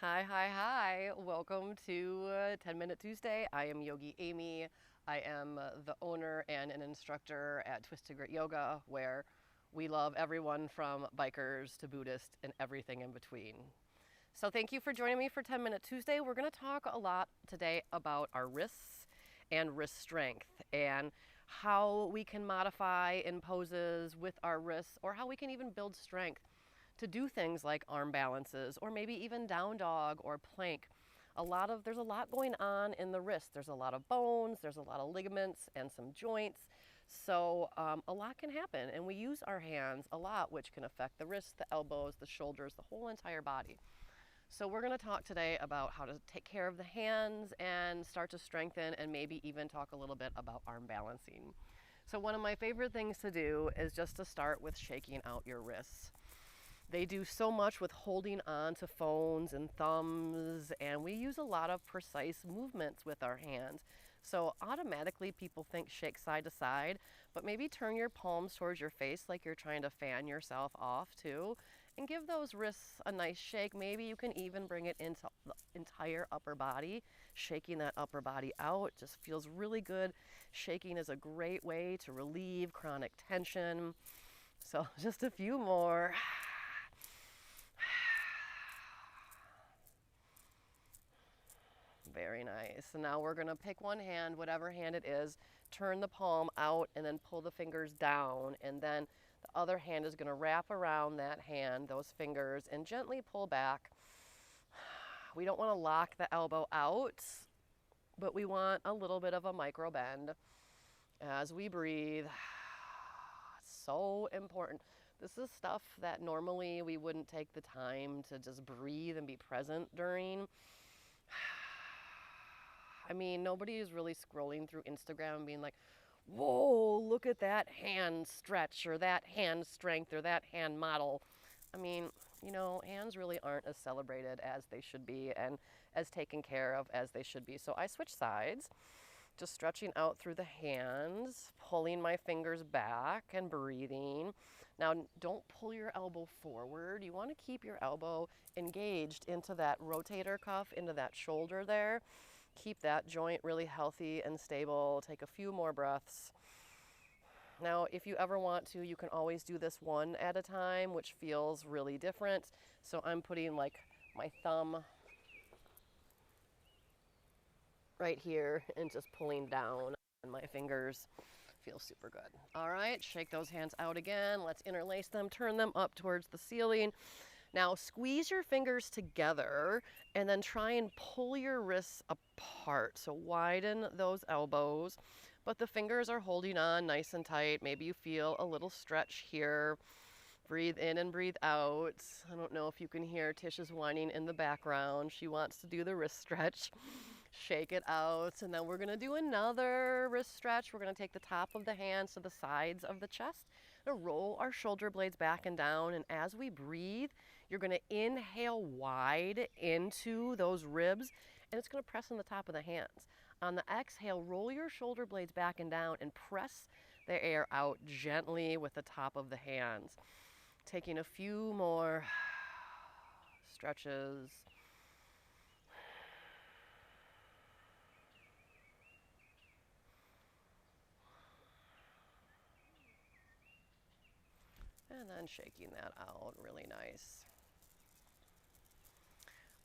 Hi, hi, hi. Welcome to 10 Minute Tuesday. I am Yogi Amy. I am the owner and an instructor at Twisted Grit Yoga, where we love everyone from bikers to Buddhists and everything in between. So, thank you for joining me for 10 Minute Tuesday. We're going to talk a lot today about our wrists and wrist strength and how we can modify in poses with our wrists, or how we can even build strength to do things like arm balances or maybe even down dog or plank. There's a lot going on in the wrist. There's a lot of bones, there's a lot of ligaments and some joints. So a lot can happen, and we use our hands a lot, which can affect the wrists, the elbows, the shoulders, the whole entire body. So we're going to talk today about how to take care of the hands and start to strengthen, and maybe even talk a little bit about arm balancing. So one of my favorite things to do is just to start with shaking out your wrists. They do so much with holding on to phones and thumbs, and we use a lot of precise movements with our hands. So automatically people think shake side to side, but maybe turn your palms towards your face like you're trying to fan yourself off too, and give those wrists a nice shake. Maybe you can even bring it into the entire upper body. Shaking that upper body out just feels really good. Shaking is a great way to relieve chronic tension. So just a few more. Very nice. So now we're going to pick one hand, whatever hand it is, turn the palm out and then pull the fingers down. And then the other hand is going to wrap around that hand, those fingers, and gently pull back. We don't want to lock the elbow out, but we want a little bit of a micro bend as we breathe. So important. This is stuff that normally we wouldn't take the time to just breathe and be present during. I mean, nobody is really scrolling through Instagram and being like, whoa, look at that hand stretch or that hand strength or that hand model. I mean, hands really aren't as celebrated as they should be and as taken care of as they should be. So I switch sides, just stretching out through the hands, pulling my fingers back and breathing. Now, don't pull your elbow forward. You want to keep your elbow engaged into that rotator cuff, into that shoulder there. Keep that joint really healthy and stable. Take a few more breaths. Now, if you ever want to, you can always do this one at a time, which feels really different. So I'm putting like my thumb right here and just pulling down, and my fingers feel super good. All right, shake those hands out again. Let's interlace them, turn them up towards the ceiling. Now squeeze your fingers together and then try and pull your wrists apart. So widen those elbows, but the fingers are holding on nice and tight. Maybe you feel a little stretch here. Breathe in and breathe out. I don't know if you can hear Tisha's whining in the background. She wants to do the wrist stretch. Shake it out. And then we're going to do another wrist stretch. We're going to take the top of the hands to the sides of the chest. We're going to roll our shoulder blades back and down. And as we breathe, you're going to inhale wide into those ribs, and it's going to press on the top of the hands. On the exhale, roll your shoulder blades back and down and press the air out gently with the top of the hands. Taking a few more stretches. And then shaking that out, really nice.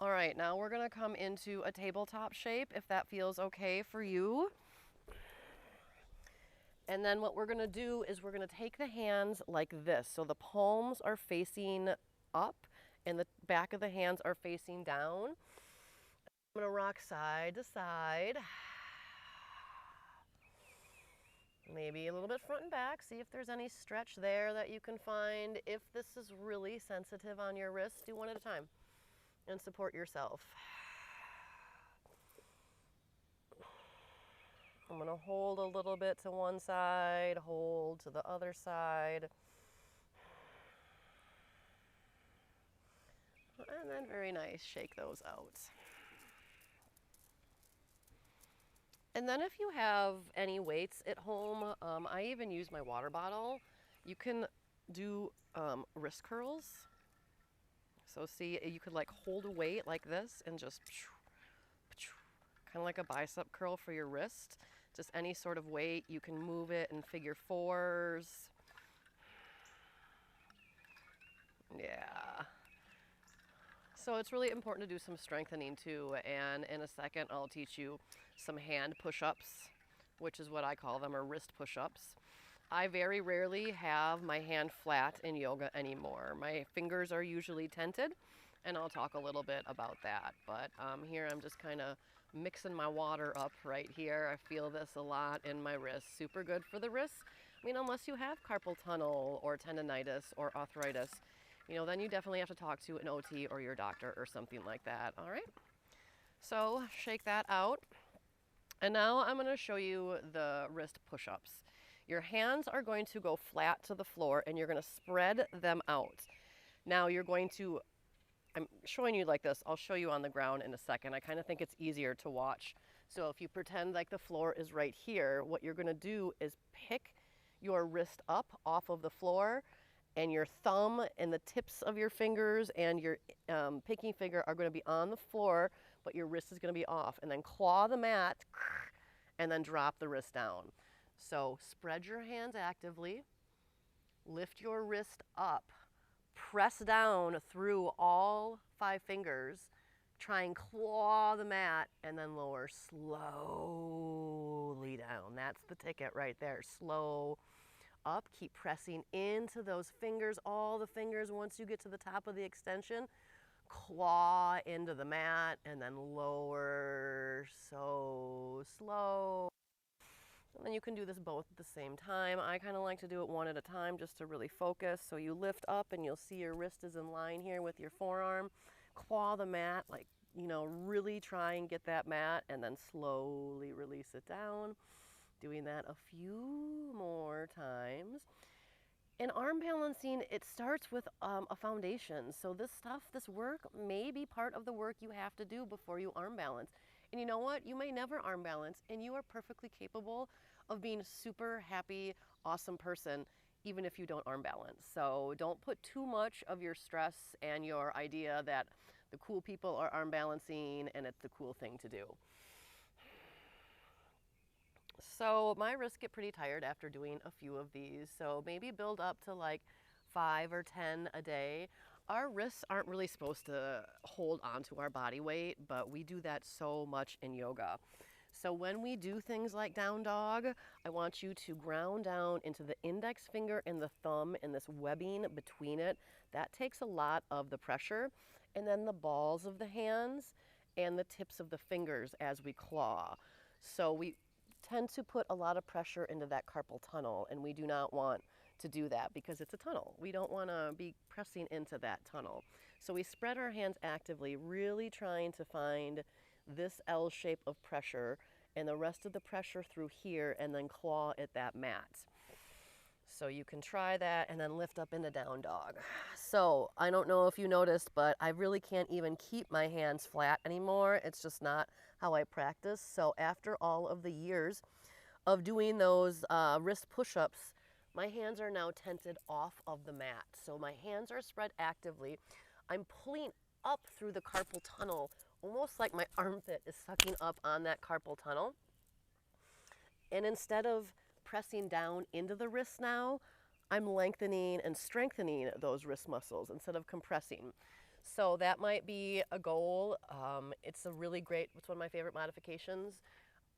All right, now we're gonna come into a tabletop shape if that feels okay for you. And then what we're gonna do is we're gonna take the hands like this. So the palms are facing up and the back of the hands are facing down. I'm gonna rock side to side. Maybe a little bit front and back. See if there's any stretch there that you can find. If this is really sensitive on your wrist, do one at a time and support yourself. I'm gonna hold a little bit to one side, hold to the other side. And then very nice, shake those out. And then if you have any weights at home, I even use my water bottle. You can do wrist curls. So see, you could like hold a weight like this and just kind of like a bicep curl for your wrist. Just any sort of weight, you can move it in figure fours. Yeah. So it's really important to do some strengthening too, and in a second I'll teach you some hand push-ups, which is what I call them, or wrist push-ups. I very rarely have my hand flat in yoga anymore. My fingers are usually tented, and I'll talk a little bit about that. But here I'm just kind of mixing my water up right here. I feel this a lot in my wrists. Super good for the wrists. I mean, unless you have carpal tunnel or tendonitis or arthritis, then you definitely have to talk to an OT or your doctor or something like that. All right. So shake that out. And now I'm going to show you the wrist push-ups. Your hands are going to go flat to the floor and you're going to spread them out. Now I'm showing you like this. I'll show you on the ground in a second. I kind of think it's easier to watch. So if you pretend like the floor is right here, what you're going to do is pick your wrist up off of the floor, and your thumb and the tips of your fingers and your pinky finger are going to be on the floor, but your wrist is going to be off. And then claw the mat and then drop the wrist down. So spread your hands actively, lift your wrist up, press down through all 5 fingers, try and claw the mat, and then lower slowly down. That's the ticket right there. Slow up, keep pressing into those fingers, all the fingers. Once you get to the top of the extension, claw into the mat and then lower, so slow. And then you can do this both at the same time. I kind of like to do it one at a time just to really focus. So you lift up and you'll see your wrist is in line here with your forearm. Claw the mat, like, really try and get that mat, and then slowly release it down. Doing that a few more times. In arm balancing, it starts with a foundation. So this work may be part of the work you have to do before you arm balance. And you know what? You may never arm balance, and you are perfectly capable of being a super happy, awesome person, even if you don't arm balance. So don't put too much of your stress and your idea that the cool people are arm balancing and it's the cool thing to do. So my wrists get pretty tired after doing a few of these. So maybe build up to like 5 or 10 a day. Our wrists aren't really supposed to hold onto our body weight, but we do that so much in yoga. So when we do things like down dog, I want you to ground down into the index finger and the thumb and this webbing between it. That takes a lot of the pressure. And then the balls of the hands and the tips of the fingers as we claw. So we tend to put a lot of pressure into that carpal tunnel, and we do not want to do that because it's a tunnel. We don't want to be pressing into that tunnel. So we spread our hands actively, really trying to find this L shape of pressure and the rest of the pressure through here, and then claw at that mat. So you can try that and then lift up into down dog. So I don't know if you noticed, but I really can't even keep my hands flat anymore. It's just not how I practice. So after all of the years of doing those wrist push-ups, my hands are now tented off of the mat. So my hands are spread actively. I'm pulling up through the carpal tunnel, almost like my armpit is sucking up on that carpal tunnel. And instead of pressing down into the wrists now, I'm lengthening and strengthening those wrist muscles instead of compressing. So that might be a goal. It's one of my favorite modifications.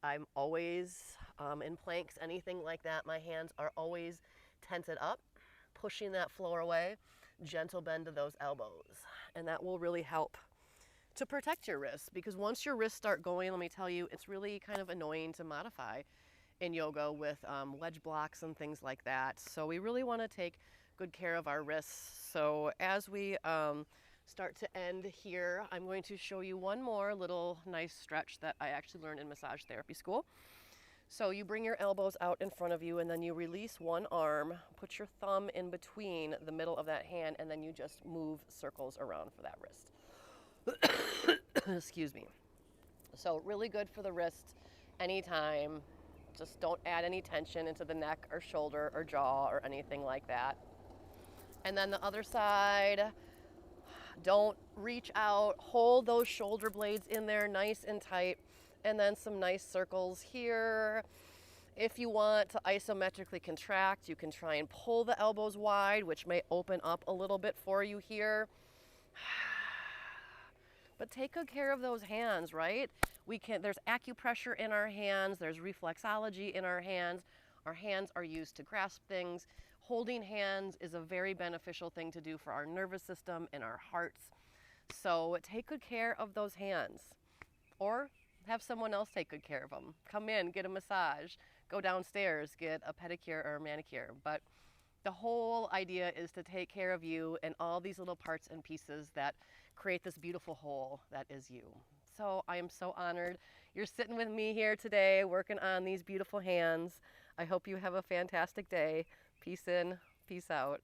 I'm always in planks, anything like that. My hands are always tented up, pushing that floor away, gentle bend to those elbows. And that will really help to protect your wrists, because once your wrists start going, let me tell you, it's really kind of annoying to modify in yoga with wedge blocks and things like that. So we really want to take good care of our wrists. So as we start to end here, I'm going to show you one more little nice stretch that I actually learned in massage therapy school. So you bring your elbows out in front of you, and then you release one arm, put your thumb in between the middle of that hand, and then you just move circles around for that wrist. Excuse me. So really good for the wrist anytime. Just don't add any tension into the neck or shoulder or jaw or anything like that. And then the other side, Don't reach out, hold those shoulder blades in there nice and tight, and then some nice circles here. If you want to isometrically contract, you can try and pull the elbows wide, which may open up a little bit for you here. But take good care of those hands, right? There's acupressure in our hands, there's reflexology in our hands. Our hands are used to grasp things. Holding hands is a very beneficial thing to do for our nervous system and our hearts. So take good care of those hands, or have someone else take good care of them. Come in, get a massage, go downstairs, get a pedicure or a manicure. But the whole idea is to take care of you and all these little parts and pieces that create this beautiful whole that is you. So I am so honored you're sitting with me here today working on these beautiful hands. I hope you have a fantastic day. Peace in, peace out.